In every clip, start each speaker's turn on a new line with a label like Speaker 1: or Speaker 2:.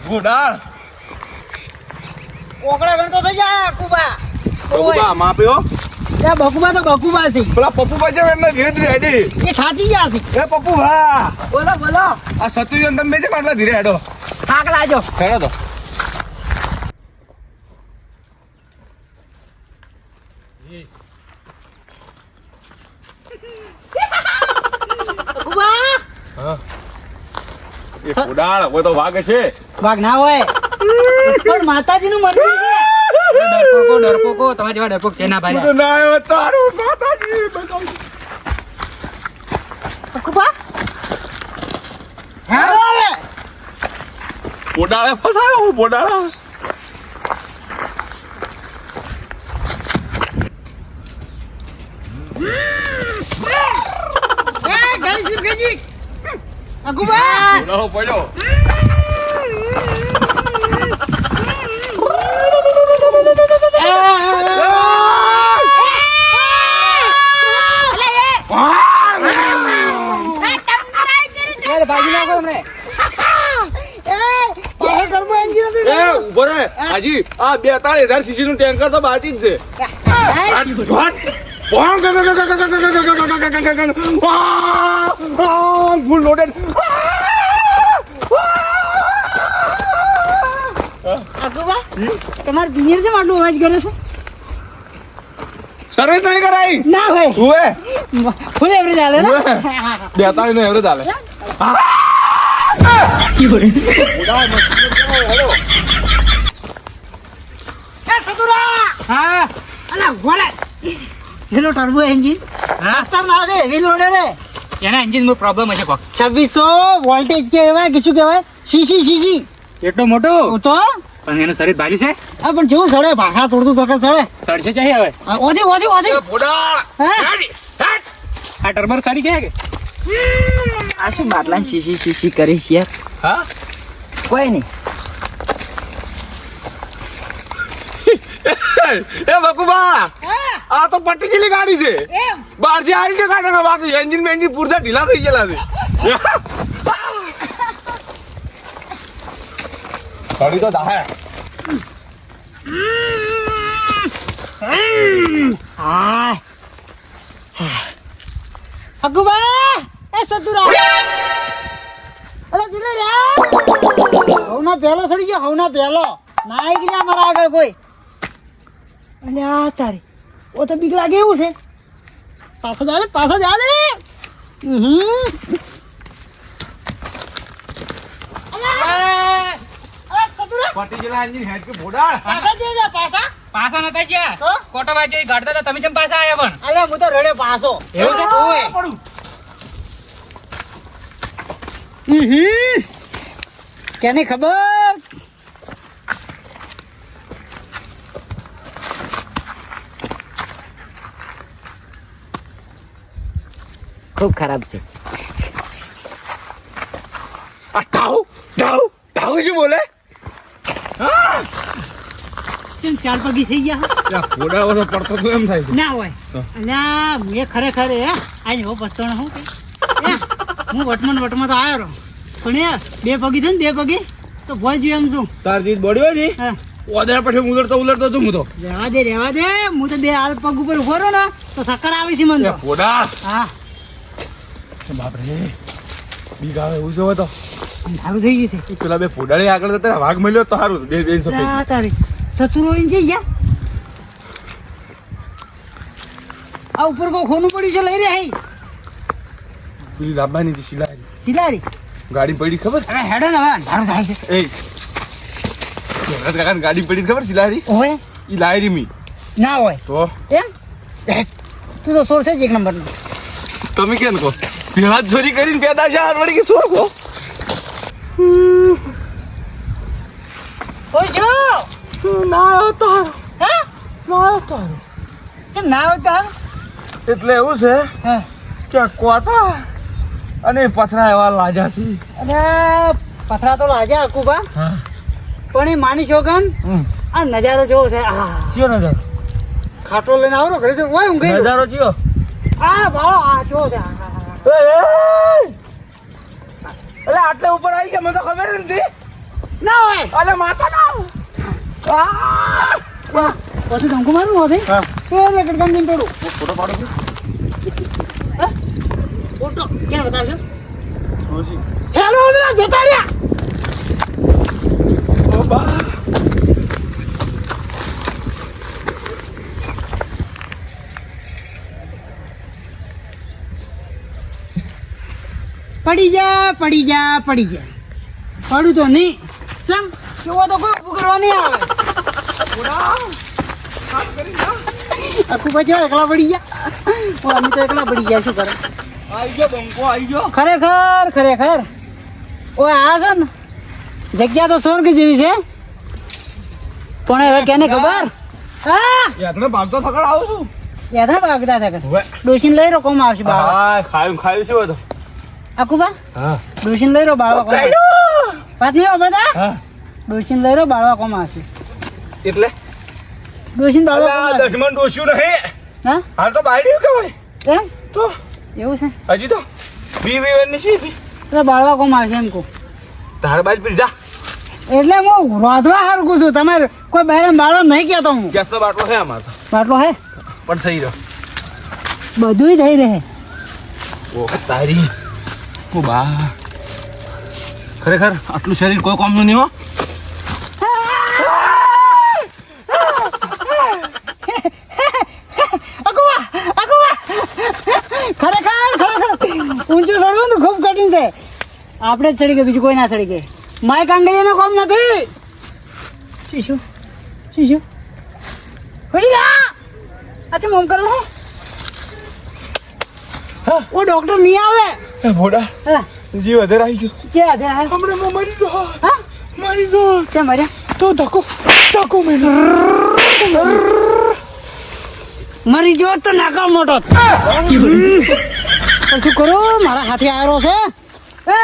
Speaker 1: ભૂડા
Speaker 2: ઓકડા ગણતો થઈ જા કુબા
Speaker 1: બકુબા માપ્યો
Speaker 2: એ બકુબા તો બકુબા છે
Speaker 1: પેલા પપ્પુભાઈ છે એમને ધીરે ધીરે હેડી
Speaker 2: એ ખાચી ગયા છે
Speaker 1: એ પપ્પુભા
Speaker 2: બોલો બોલો
Speaker 1: આ સતુયન તમે છે એટલા ધીરે હેડો
Speaker 2: થાક લાજો
Speaker 1: હેડો તો
Speaker 2: બકુબા
Speaker 1: હા એ ફુડાળ કોઈ તો વાગે છે
Speaker 2: વાઘ ના હોય પણ માતાજીનું મંદિર છે ડરપોકો તમારા જેવા ડરપોક છે ના ભાઈ
Speaker 1: તો ના આવ્યો તારું માતાજી બતાવ
Speaker 2: બકુબા હેડો હવે
Speaker 1: ફુડાળે ફસાયો હું ફુડાળા
Speaker 2: એ ગાડી જીપ ગજી બકુબા
Speaker 1: ફુડાળો પડ્યો
Speaker 2: ભાગી નાખો તમને
Speaker 1: ઉભો રે હાજી આ 42,000 સીસી નું ટેન્કર તો બાકી જ છે ફૂલ લોડેડ
Speaker 2: તમારે દિનેર છે આટલું અવાજ કરે છે
Speaker 1: સર્વિસ નહીં કરાઈ
Speaker 2: ના હોય
Speaker 1: હુએ
Speaker 2: ફૂલ એવરેજ આલે ને
Speaker 1: 42 નો એવરેજ આલે
Speaker 2: હા અલા ગોળે હેલો ટર્બો એન્જિન રાસ્તા માં આવે હેવી લોડે રે
Speaker 3: એના એન્જિન માં પ્રોબ્લેમ હશે કોક
Speaker 2: 2600 વોલ્ટેજ કહેવાય કે શું કહેવાય સીસી
Speaker 3: એટલો મોટો
Speaker 2: તો
Speaker 3: પણ એનું શરીર ભારી છે
Speaker 2: હા પણ જેવું સડે ભાખા તોડતું તો કે સડે
Speaker 3: સડશે ચાહી હવે
Speaker 2: ઓધી
Speaker 1: ફોડા
Speaker 2: હા
Speaker 3: આ ટર્બર સાડી ગયા કે
Speaker 4: આ શું બાટલા શીશી કરીશ યાર
Speaker 1: હા
Speaker 4: કોઈ નહીં
Speaker 1: એ બકુબા આ તો પટ્ટી જેલી ગાડી છે
Speaker 2: એમ
Speaker 1: બહાર જે આવી છે કાઢે બાકી એન્જિન પૂરતા ઢીલા થઈ ગયેલા છે ગાડી તો દાહે
Speaker 2: હા અગુબા એ સતુરા અરે જીલે રે હવના પહેલો સડી ગયો હવના પહેલો નાઈ ગયા મારા આગળ કોઈ અને આ તારી ઓ તો બીક લાગે એવું છે પાછો જા
Speaker 1: પટ્ટી જેલા એન્જિન હેડ કે ભોડા
Speaker 3: પાસા નતા જ્યાં
Speaker 2: તો?
Speaker 3: કોટો વાંચો ગાડતા હતા તમે જેમ પાસા આયા પણ
Speaker 2: અરે હું તો રડે પાછો
Speaker 3: એવું છે ઓય
Speaker 2: કેને ખબર
Speaker 4: ખૂબ ખરાબ છે
Speaker 1: આ ટાઉ શું બોલે
Speaker 2: કેમ ચાર પગી થઈ ગયા
Speaker 1: ત્યાં ભોડા વાળો પડતો તો એમ થાય છે
Speaker 2: ના હોય અલ્યા મેં ખરેખર આજ હો પસ્તાણો હું કે હું વટમાં તો આવ્યો રહો પણ બે પગી છે ને બે પગી તો ભોય જોયું એમ છું
Speaker 1: તાર જીત બોડી હોય ને
Speaker 2: હા
Speaker 1: ઓદર પછી ઉલટતો છું હું તો
Speaker 2: રહેવા દે હું તો બે હાલ પગ ઉપર ઉભો રહો ને તો ચક્કર આવે છે મને તો
Speaker 1: ભોડા
Speaker 2: હા
Speaker 1: બાપરે બીક આવે એવું છે તો
Speaker 2: સારું થઈ ગયું છે
Speaker 1: પેલા બે ફોડાળી આગળ જતા વાઘ મળ્યો તો સારું બે સફેદ
Speaker 2: આ તારી સતુરો જઈ ગયા આ ઉપર કોઈ ખોનું પડ્યું છે લઈ રહ્યા
Speaker 1: પેલી લાંબાની હતી શિલારી
Speaker 2: સિલારી
Speaker 1: ગાડી પડી ખબર
Speaker 2: અરે હેડો ને હવે અંધારું થાય છે
Speaker 1: એ કેવરાજ કાકાની ગાડી પડી ખબર શિલારી
Speaker 2: હોય
Speaker 1: ઈ લાયરી મી
Speaker 2: ના હોય
Speaker 1: તો
Speaker 2: એમ તું તો સોર છે જ એક નંબરનો
Speaker 1: તમે કેમ કહો પેલા ચોરી કરીને પેદા છે આ વળી કે ચોર કહો ના આવતો
Speaker 2: હા
Speaker 1: ના આવતો
Speaker 2: કેમ ના આવતા
Speaker 1: એટલે એવું છે
Speaker 2: હા
Speaker 1: કે કોટા અને પથરા એવા લાજા છે
Speaker 2: અને પથરા તો લાગ્યા અકુબા
Speaker 1: હા
Speaker 2: પણ એ માની શોગન આ નજારો જોવો છે આ
Speaker 1: ચિયો નજારો
Speaker 2: ખાટલો લઈને આવરો ઘરે તો ઓય ઊંઘી
Speaker 1: નજારો ચિયો
Speaker 2: આ બાળો આ જોવો છે
Speaker 1: એટલે આટલે ઉપર આવી ગયા મને તો ખબર નથી
Speaker 2: ના હોય
Speaker 1: અલે માતા ના
Speaker 2: પછી ધમકો મારું હોતે
Speaker 1: હા.
Speaker 2: એ રેકડ કામ દઈને તોડું
Speaker 1: ફોટો પાડો કે
Speaker 2: ફોટો ક્યાં બતાવજો
Speaker 1: ખુશી
Speaker 2: હેલો બધા જતા રહ્યા
Speaker 1: ઓ બા
Speaker 2: પડી જા પડું તો નહીં ચમ કેવો તો કોઈ ઊભું કરવા નહીં આવે આખું પછી એકલા પડી ગયા અમે તો એકલા પડી ગયા શું કરે
Speaker 1: આવી ગયો બંકો આવી ગયો
Speaker 2: ખરેખર ઓય આ છે ને જગ્યા તો સ્વર્ગ જેવી છે પણ હવે કેને ખબર હા
Speaker 1: યાતને ભાગતો થકડ આવું છું
Speaker 2: યાદ ના ભાગતા હતા
Speaker 1: હવે
Speaker 2: ડોસીને લઈ રહ્યો કોમ આવશે બાળક
Speaker 1: હા ખાયું શું હતું
Speaker 2: આકુબા
Speaker 1: હા
Speaker 2: ડોસીને લઈ રહ્યો બાળક કોમ આવશે. વાત નહીં વાપરતા
Speaker 1: હા
Speaker 2: ડોસીને લઈ રહ્યો બાળક કોમ આવશે
Speaker 1: એટલે
Speaker 2: ડોસીને બાળક કોમ
Speaker 1: અલા
Speaker 2: આવશે.
Speaker 1: દશમન ડોસ્યું નહીં
Speaker 2: હા
Speaker 1: હાલ તો બાયડી કહેવાય
Speaker 2: એમ
Speaker 1: તો
Speaker 2: એવું છે
Speaker 1: હજી તો ની શી
Speaker 2: એટલે બાળવા કોમ આવશે એમ કહું
Speaker 1: તાર બાજ પીધા
Speaker 2: એટલે હું રોધવા હરકું છું તમારે કોઈ બહેર બાળવા નહીં કહેતો હું
Speaker 1: ગેસ તો બાટલો છે અમાર તો
Speaker 2: બાટલો હે
Speaker 1: પણ થઈ રહ્યો
Speaker 2: બધુંય થઈ રહે
Speaker 1: ઓ તારી ઓ બા ખરેખર આટલું શરીર કોઈ કામનું નહીં હો
Speaker 2: ખરેખર ઊંચું ચડવું ને ખૂબ કઠિન છે આપણે જ ચડી ગਏ બીજું કોઈ ના ચડી ગયે માય કાંગળીયાનું કામ નથી શીશું પડી જા અચ્છા મોમ કરો હે ઓ ડોક્ટર નહીં આવે
Speaker 1: એ ભોડા
Speaker 2: હા
Speaker 1: જીવ વધારે આવી ગયો
Speaker 2: કે આધે આ
Speaker 1: હમણાં હું મરી ગયો
Speaker 2: હા
Speaker 1: મરી ગયો
Speaker 2: કે મરે
Speaker 1: તો ધક્કો મેં
Speaker 2: મરી જો તો નાકા મોટો પણ શું કરું મારા હાથે આવ્યો છે એ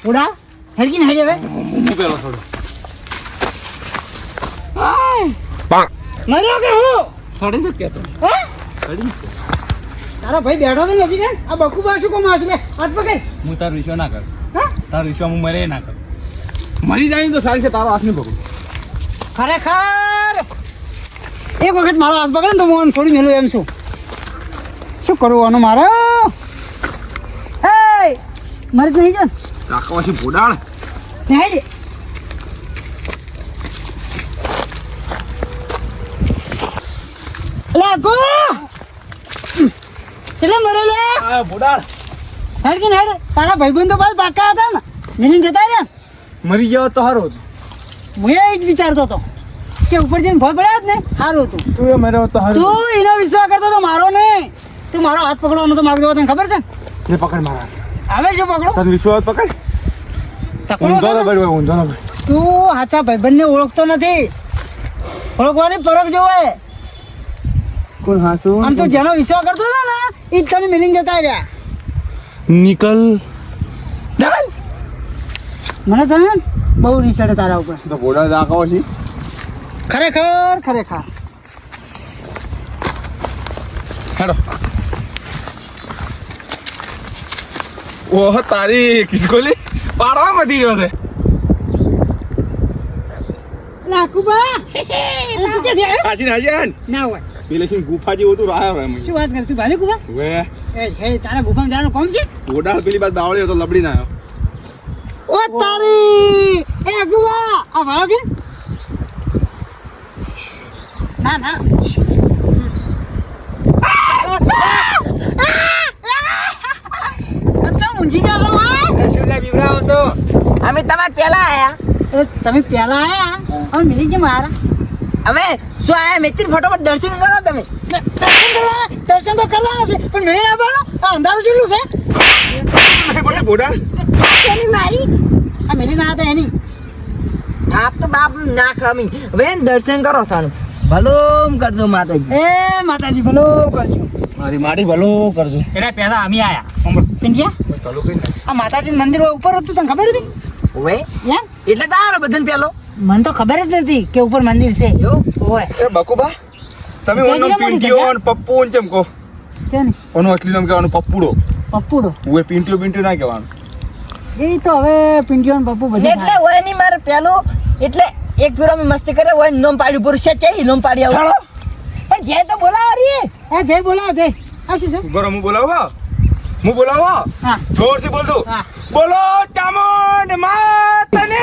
Speaker 2: ઉડા હેડકીને હેડે હવે
Speaker 1: હું પેલો થોડો
Speaker 2: મર્યો કે હું
Speaker 1: સડી નથી કહેતો
Speaker 2: હે
Speaker 1: સડી
Speaker 2: તારો ભાઈ બેઠો તો નથી ને આ બકુબા શું કોમ આવશે લે હાથ પકડ
Speaker 1: હું તારો વિશ્વાસ ના કરું
Speaker 2: હા
Speaker 1: તારો વિશ્વાસ હું મરે ના કરું મરી જાય તો સારી છે તારો હાથ નહીં પકડું
Speaker 2: ખરેખર એક વખત મારો હાથ પકડે ને તો હું છોડી મેલું એમ શું કરું આનું મારે એ મારે તો નહીં જો
Speaker 1: રાખવાથી ભોડાળ
Speaker 2: ને હેડી લે ગો ચલે મરે લે
Speaker 1: આ ભોડાળ
Speaker 2: હેડ કે હેડ તારા ભાઈબંધ તો પાછા પાકા હતા ને મિલિંગ જતા રહ્યા
Speaker 1: મરી ગયો તો સારું હતું
Speaker 2: હું એ જ વિચારતો હતો કે ઉપર જઈને ભય પડ્યા જ ને સારું હતું
Speaker 1: તું એ મર્યો તો સારું
Speaker 2: તું એનો વિશ્વાસ કરતો તો મારો નહીં તું મારો હાથ પકડવાનો તો મારો તને ખબર છે
Speaker 1: ને પકડ મારા
Speaker 2: હવે શું પકડો
Speaker 1: તને વિશ્વાસ પકડ
Speaker 2: તકડો
Speaker 1: ઊંધો
Speaker 2: છે
Speaker 1: તો
Speaker 2: ને?
Speaker 1: બળવે ઊંધો તો બળ.
Speaker 2: તું સાચા ભાઈબંધને ઓળખતો નથી ઓળખવાની ફરક જોવે
Speaker 1: કોણ હાસુ
Speaker 2: આમ તો જેનો વિશ્વાસ કરતો હતો ને એ જ તમે મિલિંગ જતા રહ્યા
Speaker 1: નિકલ
Speaker 2: મને તને બહુ રીસડે તારા ઉપર
Speaker 1: તો ભોડાળ રાખવો છે
Speaker 2: ખરેખર
Speaker 1: હેડો ઓહ તારી કિસકોલી પાડવા મથી રહ્યો છે
Speaker 2: લાકુબા
Speaker 1: હાજી હાજી
Speaker 2: ના હોય
Speaker 1: પેલે શું ગુફા જેવું હતું રાયો રે
Speaker 2: શું વાત કર તું ભાલે કુબા
Speaker 1: વે
Speaker 2: હે તારા ગુફામાં જવાનું કોમ છે
Speaker 1: ભોડાળ પેલી બાદ બાવળી હતો લબડી ના આવ્યો
Speaker 2: ઓ તારી એ અગુવા આ વાળો કે ના અચ્છા ઊંઘી જાશો
Speaker 4: અમે તમારે પેલા આયા
Speaker 2: તમે પહેલા આયા હવે મિલી કેમ હારા
Speaker 4: હવે શું આયા મેચી ફટોફટ દર્શન કરો તમે
Speaker 2: દર્શન તો કરવાના છે પણ મેં આવવાનો આ અંધારું જેટલું છે
Speaker 1: ભોડાળ
Speaker 2: એની મારી આ મેલી ના હતા એની
Speaker 4: આપ તો બાપ ના ખમી હવે દર્શન કરો સાનું ભલું કરજો માતાજી
Speaker 2: એ માતાજી ભલો કરજો
Speaker 1: મારી માડી ભલો કરજો
Speaker 3: એટલે પહેલા અમે આયા
Speaker 2: પિંડિયા
Speaker 1: ચાલુ કઈ
Speaker 2: આ માતાજી મંદિર ઉપર હતું તને ખબર હતી
Speaker 4: હવે
Speaker 2: એમ
Speaker 4: એટલે તારો બધાને પેલો
Speaker 2: મને તો ખબર જ નથી કે ઉપર મંદિર છે
Speaker 4: એવું
Speaker 2: ઓય
Speaker 1: એ બકુબા તમે
Speaker 2: જય
Speaker 1: ઓનો
Speaker 2: જય
Speaker 1: પિંટીઓ
Speaker 2: મોટી
Speaker 1: અને પપ્પુ ને ચમ કહો
Speaker 2: કે ને
Speaker 1: ઓનો અસલી નામ કહેવાનું પપ્પુડો
Speaker 2: પપ્પુડો
Speaker 1: હું એ પિંટીઓ ના કહેવાનું
Speaker 2: એ તો હવે પિંડિયો ને બાપુ બધું
Speaker 4: એટલે હોય નહીં મારે પેલું એટલે એક ફેરો અમે મસ્તી કરે હોય નોમ પાડ્યું પૂરું છે ચઈ નોમ પાડી આવું પણ જે તો બોલાવો રી
Speaker 2: એ જય બોલાવો જય આ શું છે
Speaker 1: બરો હું બોલાવો
Speaker 2: હા
Speaker 1: જોરથી બોલ દઉં
Speaker 2: હા
Speaker 1: બોલો ચામુંડ માતને